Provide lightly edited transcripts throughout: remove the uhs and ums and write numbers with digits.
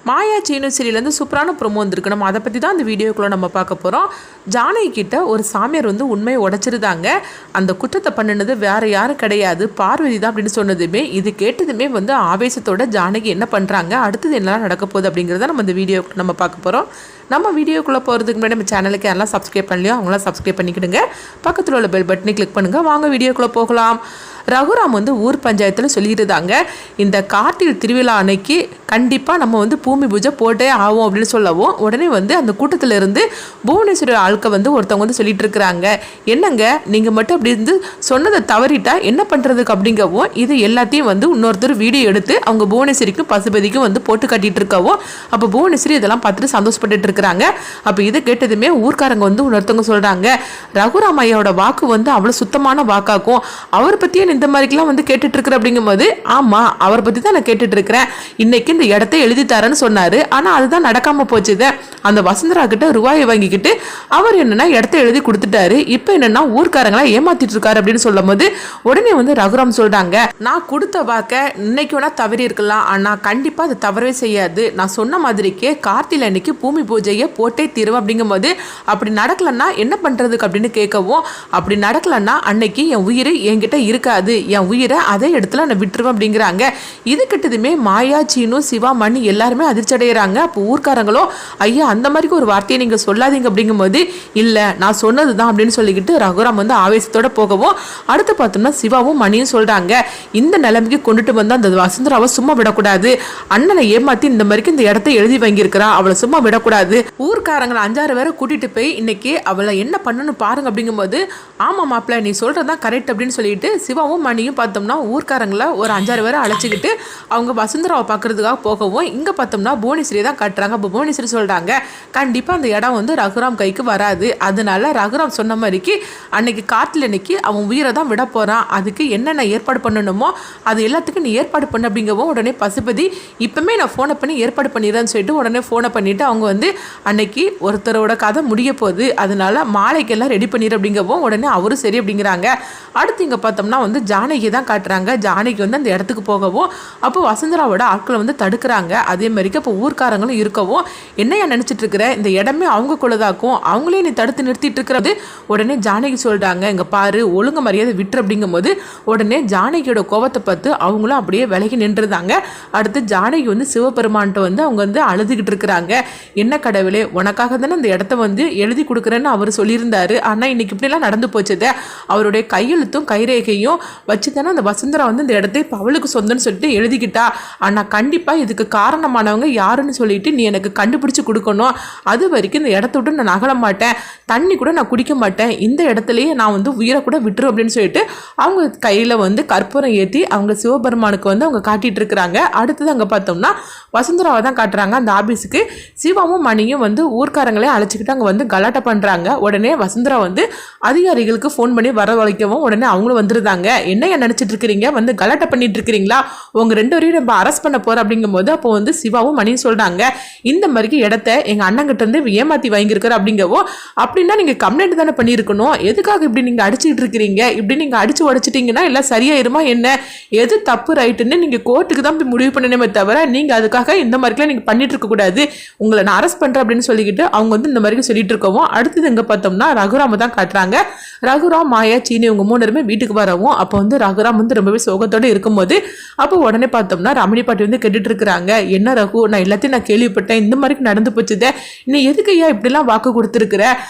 மாயா சீனு சீரியலேருந்து சூப்பரான ப்ரோமோ வந்திருக்கு. நம்ம அதை பற்றி தான் அந்த வீடியோக்குள்ளே நம்ம பார்க்க போகிறோம். ஜானகி கிட்ட ஒரு சாமியார் உண்மையை உடைச்சிருந்தாங்க. அந்த குற்றத்தை பண்ணினது வேறு யாரும் கிடையாது, பார்வதி தான் அப்படின்னு சொன்னதுமே இது கேட்டதுமே ஆவேசத்தோட ஜானகி என்ன பண்ணுறாங்க, அடுத்தது என்னெல்லாம் நடக்க போகுது அப்படிங்கிறத நம்ம இந்த வீடியோக்குள்ளே நம்ம பார்க்க போகிறோம். நம்ம வீடியோக்குள்ளே போகிறதுக்கு முன்னாடி நம்ம சேனலுக்கு யாரெல்லாம் சப்ஸ்கிரைப் பண்ணலையோ அவங்களாம் சப்ஸ்கிரைப் பண்ணிக்கிடுங்க. பக்கத்தில் உள்ள பெல் பட்டனை கிளிக் பண்ணுங்கள். வாங்க வீடியோக்குள்ளே போகலாம். ரகுராம் ஊர் பஞ்சாயத்தில் சொல்லியிருந்தாங்க, இந்த கார்த்திகை திருவிழா அன்னைக்கு கண்டிப்பாக நம்ம பூமி பூஜை போட்டே ஆகும் அப்படின்னு சொல்லவும், உடனே அந்த கூட்டத்தில் இருந்து புவனேஸ்வரி ஆட்கள் ஒருத்தவங்க சொல்லிட்டு இருக்கிறாங்க, என்னங்க நீங்கள் மட்டும் அப்படி சொன்னதை தவறிட்டா என்ன பண்ணுறதுக்கு அப்படிங்கவும், இது எல்லாத்தையும் இன்னொருத்தர் வீடியோ எடுத்து அவங்க புவனேஸ்வரிக்கும் பசுபதிக்கும் போட்டு கட்டிட்டு இருக்கவும், அப்போ புவனேஸ்வரி இதெல்லாம் பார்த்துட்டு சந்தோஷப்பட்டு இருக்கிறாங்க. அப்போ இதை கேட்டதுமே ஊர்க்காரங்க இன்னொருத்தவங்க சொல்கிறாங்க, ரகுராம் ஐயாவோட வாக்கு அவ்வளோ சுத்தமான வாக்காக்கும், அவரை பற்றியே இந்த மாதிரிக்கெல்லாம் கேட்டுட்டு இருக்கிற அப்படிங்கும்போது, ஆமாம் அவரை பற்றி தான் நான் கேட்டுட்டு இருக்கிறேன், இன்னைக்கு இந்த இடத்தை எழுதி தரேன்னு சொன்னாரு, ஆனால் அதுதான் நடக்காம போச்சுது. அந்த வசுந்தரா கிட்ட ரூபாயை வாங்கிக்கிட்டு அவர் என்னன்னா இடத்த எழுதி கொடுத்துட்டாரு, இப்போ என்னன்னா ஊர்க்காரங்களா ஏமாத்திட்டு இருக்காரு அப்படின்னு சொல்லும் போது, உடனே ரகுராம் சொல்றாங்க, நான் கொடுத்த வாக்க இன்னைக்கு வேணா தவறி இருக்கலாம், ஆனால் கண்டிப்பாக அதை தவறவே செய்யாது, நான் சொன்ன மாதிரிக்கே கார்த்திகை அன்னைக்கு பூமி பூஜையை போட்டே தீரும் அப்படிங்கும் போது, அப்படி நடக்கலன்னா என்ன பண்றதுக்கு அப்படின்னு கேட்கவும், அப்படி நடக்கலன்னா அன்னைக்கு என் உயிர் என்கிட்ட இருக்காது, என் உயிரை அதே இடத்துல நான் விட்டுருவேன் அப்படிங்கிறாங்க. இது கிட்டதுமே மாயா சீனு சிவா மணி எல்லாருமே அதிர்ச்சி அடைகிறாங்க. அப்போ ஊர்க்காரங்களோ, ஐயா அந்த மாதிரி ஒரு வார்த்தையை நீங்கள் சொல்லாதீங்க அப்படிங்கும்போது, இல்லை நான் சொன்னது தான் அப்படின்னு சொல்லிக்கிட்டு ரகுராம் ஆவேசத்தோட போகவும், அடுத்து பார்த்தோம்னா சிவாவும் மணியும் சொல்கிறாங்க, இந்த நிலைமைக்கு கொண்டுட்டு அந்த வசுந்தராவை சும்மா விடக்கூடாது, அண்ணனை ஏமாற்றி இந்த மாதிரிக்கு இந்த இடத்த எழுதி வாங்கியிருக்கிறா, அவளை சும்மா விடக்கூடாது, ஊர்க்காரங்களை 5-6 பேரை கூட்டிட்டு போய் இன்னைக்கு அவளை என்ன பண்ணணும் பாருங்க அப்படிங்கும்போது, ஆமாம் மாப்பிள்ள நீ சொல்கிறதான் கரெக்ட் அப்படின்னு சொல்லிட்டு சிவாவும் மணியும் பார்த்தோம்னா ஊர்க்காரங்களை ஒரு 5-6 பேரை அழைச்சிக்கிட்டு அவங்க வசுந்தராவை பார்க்கறதுக்காக போகவும், இங்கே பார்த்தோம்னா புவனேஸ்வரி தான் காட்டுறாங்க. அப்போ புவனேஸ்வரி சொல்கிறாங்க, கண்டிப்பாக அந்த இடம் ரகுராம் கைக்கு வராது, அதனால ரகுராம் சொன்ன மாதிரிக்கு அன்னைக்கு கார்த்திகை அன்னைக்கு அவன் உயிரை தான் விட போகிறான், அதுக்கு என்னென்ன ஏற்பாடு பண்ணணுமோ அது எல்லாத்துக்கும் நீ ஏற்பாடு பண்ண அப்படிங்கவும், உடனே பசுபதி இப்போமே நான் ஃபோனை பண்ணி ஏற்பாடு பண்ணிடுறேன்னு சொல்லிட்டு உடனே ஃபோனை பண்ணிவிட்டு அவங்க அன்னைக்கு ஒருத்தரோட கதை முடிய போகுது, அதனால மாலைக்கெல்லாம் ரெடி பண்ணிடு அப்படிங்கவும், உடனே அவரும் சரி அப்படிங்கிறாங்க. அடுத்து இங்கே பார்த்தோம்னா ஜானகி தான் காட்டுறாங்க. ஜானகி அந்த இடத்துக்கு போகவும், அப்போ வசுந்தராவோட ஆட்களை தடுக்கிறாங்க. அதே மாதிரிக்கு அப்போ ஊர்க்காரங்களும் இருக்கவும், என்னையா நினச்சிட்டு இருக்கிற, இந்த இடமே அவங்க குள்ளதாக்கும், அவங்களே நீ தடுத்து நிறுத்திட்டு இருக்கிறது. உடனே ஜானகி சொல்கிறாங்க, இங்கே பாரு ஒழுங்கு மரியாதை விட்டுரு அப்படிங்கும்போது, உடனே ஜானகியோட கோபத்தை பார்த்து அவங்களும் அப்படியே விலகி நின்றுதாங்க. அடுத்து ஜானகி சிவபெருமான்கிட்ட அவங்க அழுதுகிட்டு இருக்கிறாங்க, என்ன கடவுளே உனக்காக தானே இந்த இடத்த எழுதி கொடுக்குறேன்னு அவர் சொல்லியிருந்தாரு, ஆனால் இன்னைக்கு இப்படிலாம் நடந்து போச்சதே, அவருடைய கையெழுத்தும் கைரேகையும் வச்சு தானே அந்த வசுந்தரா இந்த இடத்தை இப்போ அவளுக்கு சொந்தன்னு சொல்லிட்டு எழுதிக்கிட்டா, ஆனால் கண்டிப்பாக இதுக்கு காரணமானவங்க யாருன்னு சொல்லிட்டு நீ எனக்கு கண்டுபிடிச்சு கொடுக்கணும், அது வரைக்கும் இந்த இடத்த விட்டு நான் நகல மாட்டேன், தண்ணி கூட நான் குடிக்க மாட்டேன், இந்த இடத்துலையே நான் உயிரை கூட விட்டுரும் அப்படின்னு சொல்லிட்டு அவங்க கையில் கற்பூரம் ஏற்றி அவங்க சிவபெருமானுக்கு அவங்க காட்டிட்டு இருக்கிறாங்க. அடுத்தது அங்கே பார்த்தோம்னா வசுந்தராவை தான் காட்டுறாங்க. அந்த ஆபீஸுக்கு சிவாவும் மணியும் ஊர்க்காரங்களே அழைச்சிக்கிட்டு அங்கே கலாட்டை பண்ணுறாங்க. உடனே வசுந்தரா அதிகாரிகளுக்கு ஃபோன் பண்ணி வரவழைக்கவும், உடனே அவங்களும் வந்துருந்தாங்க, என்ன நினச்சிட்டு இருக்கிறீங்க, கலாட்டை பண்ணிட்டு இருக்கிறீங்களா, உங்க 2 பேரையும் நம்ம அரெஸ்ட் பண்ண போறோம் அப்படிங்கும்போது, அப்போ சிவாவும் மணியும் சொல்றாங்க, இந்த மாதிரி இடத்த எங்க அண்ணன் கிட்ட இருந்து ஏமாத்தி வாங்கியிருக்கிற அப்படிங்கவோ, அப்படின்னா நீங்க கம்ப்ளைண்ட் தானே பண்ணியிருக்கணும், எதுக்காக இப்படி நீங்க அடிச்சுக்கிட்டு இருக்கிறீங்க, இப்படி நீங்க அடிச்சு உடைச்சிட்டீங்கன்னா எல்லாம் சரியாயிருமா என்ன, எது தப்பு ரைட்டுன்னு நீங்க கோர்ட்டுக்கு தான் போய் முடிவு பண்ணணுமே தவிர நீங்க அதுக்காக இந்த மாதிரிலாம் நீங்க பண்ணிட்டு இருக்க கூடாது, உங்களை நான் அரெஸ்ட் பண்றேன் அப்படின்னு சொல்லிக்கிட்டு அவங்க இந்த மாதிரி சொல்லிட்டு இருக்கவும், அடுத்தது எங்க பார்த்தோம்னா ரகுராம தான் காட்டுறாங்க. ரகுராம் மாயா சீனி இவங்க 3 பேருமே வீட்டுக்கு வரவும், அப்போ ரகுராம் ரொம்பவே சோகத்தோடு இருக்கும்போது, அப்போ உடனே பார்த்தோம்னா ரமணி பாட்டி கேட்டுட்டு இருக்கிறாங்க, என்ன ரகு நான் எல்லாத்தையும் நான் கேள்விப்பட்டேன், இந்த மாதிரி நடந்து போச்சுதே, நீ எதுக்கு ஐயா இப்படிலாம் வாக்கு கொடுத்துருக்குற,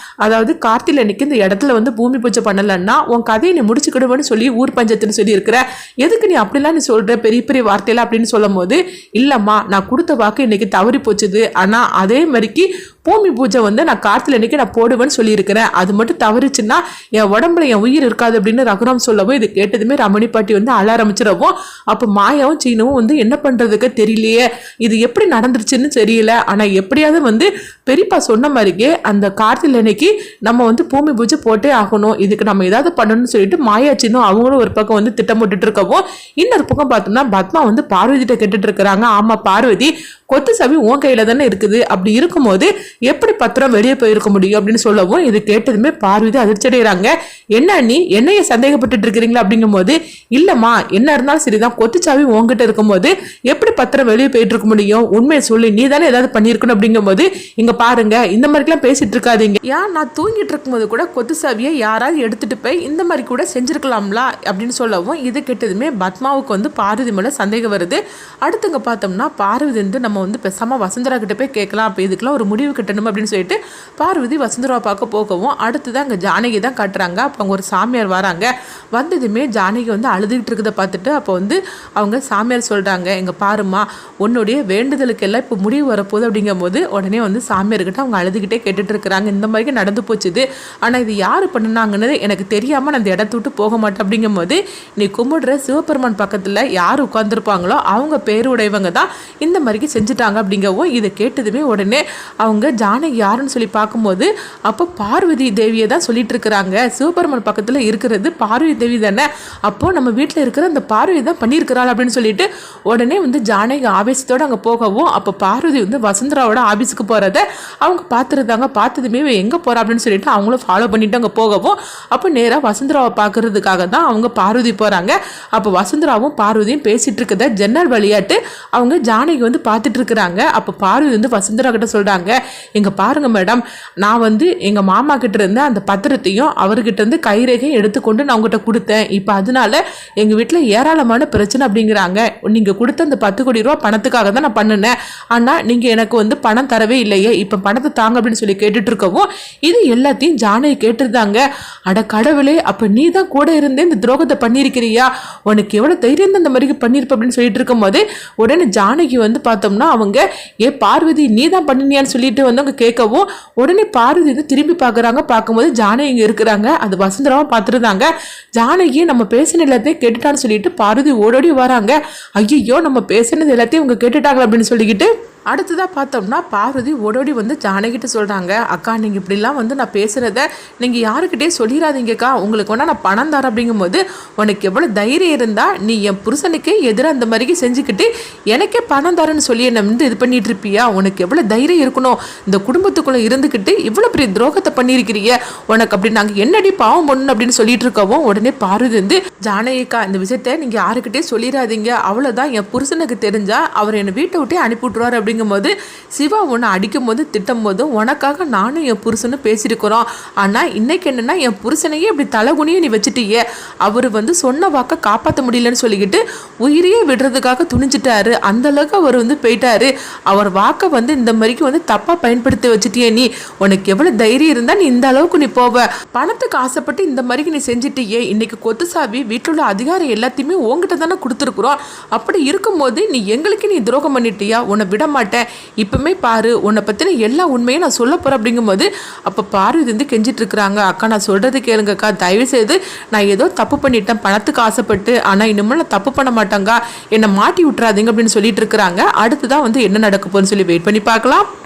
அதாவது கார்த்திகை அன்னைக்கு இந்த இடத்துல பூமி பூஜை பண்ணலன்னா உன் கதையை நீ முடிச்சுக்கிடுவேன்னு சொல்லி ஊர் பஞ்சத்துன்னு சொல்லி இருக்கிற, எதுக்கு நீ அப்படிலாம் நீ சொல்ற பெரிய பெரிய வார்த்தையெல்லாம் அப்படின்னு சொல்லும் போது, இல்லம்மா நான் கொடுத்த வாக்கு இன்னைக்கு தவறி போச்சுது, ஆனா அதே மாதிரிக்கு பூமி பூஜை நான் கார்த்திகை அன்னைக்கு நான் போடுவேன்னு சொல்லியிருக்கிறேன், அது மட்டும் தவறிச்சுன்னா என் உடம்புல என் உயிர் இருக்காது அப்படின்னு ரகுராம் சொல்லவும், இது கேட்டதுமே ரமணி பாட்டி அழ ஆரம்பிச்சிடவும், அப்போ மாயாவும் சீனவும் என்ன பண்றதுக்கு தெரியலையே, இது எப்படி நடந்துருச்சுன்னு தெரியல, ஆனா எப்படியாவது பெரியப்பா சொன்ன மாதிரிக்கே அந்த கார்த்திகை அன்னைக்கு நம்ம பூமி பூஜை போட்டே ஆகணும், இதுக்கு நம்ம ஏதாவது பண்ணணும்னு சொல்லிட்டு மாயா சீனும் அவங்களும் ஒரு பக்கம் திட்டம் போட்டுட்டு இருக்கவும், இன்னொரு பக்கம் பார்த்தோம்னா பத்மா பார்வதிட்ட கேட்டுட்டு இருக்கிறாங்க, ஆமா பார்வதி கொத்து சாவி உன் கையில தானே இருக்குது, அப்படி இருக்கும்போது எப்படி பத்திரம் வெளியே போயிருக்க முடியும் அப்படின்னு சொல்லவும் இது கேட்டதுமே பார்வதி அதிர்ச்சி அடைகிறாங்க. என்ன நீ என்னைய சந்தேகப்பட்டு இருக்கிறீங்களா அப்படிங்கும் போது, இல்லம்மா என்ன இருந்தாலும் சரிதான், கொத்து சாவி உங்ககிட்ட இருக்கும்போது எப்படி பத்திரம் வெளியே போயிட்டு இருக்க முடியும், உண்மையை சொல்லி நீ தானே ஏதாவது பண்ணிருக்கணும் அப்படிங்கும் போது, இங்க பாருங்க இந்த மாதிரிலாம் பேசிட்டு இருக்காதீங்க, ஏன் நான் தூங்கிட்டு இருக்கும்போது கூட கொத்து சாவியை யாராவது எடுத்துட்டு போய் இந்த மாதிரி கூட செஞ்சிருக்கலாம்ல அப்படின்னு சொல்லவும் இது கேட்டதுமே பத்மாவுக்கு வந்து பார்வதி மேல சந்தேகம் வருது. அடுத்துங்க பார்த்தோம்னா பார்வதி வந்து நம்ம வந்து பேசாம வசுந்தரா கிட்ட போய் கேட்கலாம், அப்போ இதுக்கெல்லாம் ஒரு முடிவு கட்டணும் அப்படின்னு சொல்லிட்டு பார்வதி வசுந்தரா பார்க்க போகவும் அடுத்துதான் அங்கே ஜானகி தான் காட்டுறாங்க. அப்போ அவங்க ஒரு சாமியார் வராங்க. வந்ததுமே ஜானகி வந்து அழுதுகிட்டு இருக்கிறத பார்த்துட்டு அப்போ வந்து அவங்க சாமியார் சொல்கிறாங்க, எங்க பாருமா உன்னுடைய வேண்டுதலுக்கு எல்லாம் இப்போ முடிவு வரப்போகுது அப்படிங்கும் போது உடனே வந்து சாமியார்கிட்ட அவங்க அழுதுகிட்டே கேட்டுட்டு இருக்கிறாங்க, இந்த மாதிரி நடந்து போச்சுது, ஆனால் இது யார் பண்ணினாங்கன்னு எனக்கு தெரியாமல் நான் அந்த இடத்த விட்டு போக மாட்டேன் அப்படிங்கும் போது, நீ கும்பிடுற சிவபெருமான் பக்கத்தில் யார் உட்காந்துருப்பாங்களோ அவங்க பேருடையவங்க தான் இந்த மாதிரி செஞ்சுட்டாங்க அப்படிங்கவும் இதை கேட்டதுமே உடனே அவங்க ஜானகி யாருன்னு சொல்லி பார்க்கும்போது அப்போ பார்வதி தேவியை தான் சொல்லிட்டு இருக்கிறாங்க. சிவபெருமான் பக்கத்தில் இருக்கிறது பார்வதி தேவி தானே, அப்போ நம்ம வீட்டில் இருக்கிற அந்த பார்வதி தான் பண்ணியிருக்கிறாள் அப்படின்னு சொல்லிட்டு உடனே வந்து ஜானகி ஆபீஸத்தோடு அங்கே போகவும் அப்போ பார்வதி வந்து வசுந்தராவோட ஆபீஸுக்கு போகிறத அவங்க பார்த்துருந்தாங்க. பார்த்ததுமே எங்கே போகிறா அப்படின்னு சொல்லிட்டு அவங்களும் ஃபாலோ பண்ணிட்டு அங்கே போகவும் அப்போ நேராக வசுந்தராவை பார்க்கறதுக்காக தான் அவங்க பார்வதி போகிறாங்க. அப்போ வசுந்தராவும் பார்வதியும் பேசிட்டு இருக்கிறத ஜன்னல் விளையாட்டு அவங்க ஜானகி வந்து பார்த்துட்டு இருக்கிறாங்க. அப்போ பார்வதி வந்து வசுந்தரா கிட்ட சொல்கிறாங்க, எங்க பாருங்க மேடம், நான் வந்து எங்கள் மாமா கிட்ட இருந்து அந்த பத்திரத்தையும் அவர்கிட்ட இருந்து கைரேகையும் எடுத்துக்கொண்டு நான் உங்ககிட்ட கொடுத்தேன், இப்போ அதனால எங்கள் வீட்டில் ஏராளமான பிரச்சனை அப்படிங்கிறாங்க, நீங்கள் கொடுத்த அந்த 10 கோடி ரூபா பணத்துக்காக தான் நான் பண்ணினேன், ஆனால் நீங்கள் எனக்கு வந்து பணம் தரவே இல்லையே, இப்போ பணத்தை தாங்க அப்படின்னு சொல்லி கேட்டுட்டு இருக்கவும் இது எல்லாத்தையும் ஜானகி கேட்டுருந்தாங்க. அட கடவுளே, அப்போ நீ தான் கூட இருந்தே இந்த துரோகத்தை பண்ணியிருக்கிறியா, உனக்கு எவ்வளோ தைரியம் அந்த மாதிரி பண்ணியிருப்ப அப்படின்னு சொல்லிட்டு இருக்கும் போது உடனே ஜானகி வந்து பார்த்தோம்னா அவங்க பார்வதி நீ தான் பண்ணினியான்னு சொல்லிட்டு வந்து அவங்க கேட்கவும் உடனே பார்வதி வந்து திரும்பி பார்க்குறாங்க. பார்க்கும்போது ஜானகி இங்கே இருக்கிறாங்க. அது வசுந்தராவும் பார்த்துருந்தாங்க. ஜானகி நம்ம பேசின எல்லாத்தையும் கேட்டுட்டான்னு சொல்லிட்டு பார்வதி ஓடோடி வராங்க. ஐயோ நம்ம பேசினது எல்லாத்தையும் அவங்க கேட்டுட்டாங்க அப்படின்னு சொல்லிக்கிட்டு அடுத்ததாக பார்த்தோம்னா பார்வதி ஓடோடி வந்து ஜானகிட்ட சொல்கிறாங்க, அக்கா நீங்கள் இப்படிலாம் வந்து நான் பேசுகிறத நீங்கள் யாருக்கிட்டே சொல்லிடாதீங்கக்கா, உங்களுக்கு வேணா நான் பணம் தரேன் அப்படிங்கும்போது உனக்கு எவ்வளோ தைரியம் இருந்தால் நீ என் புருஷனுக்கே எதிராக அந்த மாதிரி செஞ்சுக்கிட்டு எனக்கே பணம் தரேன்னு சொல்லி என்னை வந்து இது பண்ணிட்டு இருப்பியா, உனக்கு எவ்வளோ தைரியம் இருக்கணும், இந்த குடும்பத்துக்குள்ளே இருந்துக்கிட்டு இவ்வளோ பெரிய துரோகத்தை பண்ணியிருக்கிறீங்க, உனக்கு அப்படி நாங்கள் என்னடி பாவம் பண்ணணும் அப்படின்னு சொல்லிட்டு இருக்கவும் உடனே பார்வதி வந்து ஜானகிக்கா இந்த விஷயத்த நீங்கள் யாருக்கிட்டே சொல்லிடாதீங்க, அவ்வளோதான், என் புருஷனுக்கு தெரிஞ்சால் அவர் என்னை வீட்டை விட்டே அனுப்பி விட்ருவார் அப்படிங்கும்போது சிவா உன்னை அடிக்கும் போது திட்டும் போது உனக்காக நானும் என் புருஷனும் பேசியிருக்கிறோம், ஆனால் இன்னைக்கு என்னன்னா என் புருஷனையே இப்படி தலைகுனியே நீ வச்சுட்டியே, அவர் வந்து சொன்ன வாக்கை காப்பாற்ற முடியலன்னு சொல்லிக்கிட்டு உயிரையே விடுறதுக்காக துணிஞ்சிட்டாரு, அந்த அளவுக்கு அவர் வந்து போயிட்டாரு, அவர் வாக்கை வந்து இந்த மாதிரிக்கு வந்து தப்பாக பயன்படுத்தி வச்சுட்டியே, நீ உனக்கு எவ்வளோ தைரியம் இருந்தால் நீ இந்த அளவுக்கு நீ போவ, பணத்துக்கு ஆசைப்பட்டு இந்த மாதிரிக்கு நீ செஞ்சுட்டியே, இன்னைக்கு கொத்து சாவி வீட்டில் உள்ள அதிகாரம் எல்லாத்தையுமே உங்ககிட்ட தானே கொடுத்துருக்குறோம், அப்படி இருக்கும்போது நீ எங்களுக்கு நீ துரோகம் பண்ணிட்டியா, உன்னை விட மாட்டேன், இப்பவுமே பாரு உன்னை பத்தின எல்லா உண்மையும் நான் சொல்ல போறேன் அப்படிங்கும்போது அப்ப பார்வதி வந்து கெஞ்சிட்டு இருக்கிறாங்க, அக்கா நான் சொல்றது கேளுங்கக்கா, தயவு செய்து நான் ஏதோ தப்பு பண்ணிட்டேன் பணத்துக்கு ஆசைப்பட்டு, ஆனா இனிமேல் நான் தப்பு பண்ண மாட்டேங்க, என்னை மாட்டி விட்டுறாதீங்க அப்படின்னு சொல்லிட்டு இருக்கிறாங்க. அடுத்துதான் வந்து என்ன நடக்க போகுதுன்னு சொல்லி வெயிட் பண்ணி பார்க்கலாம்.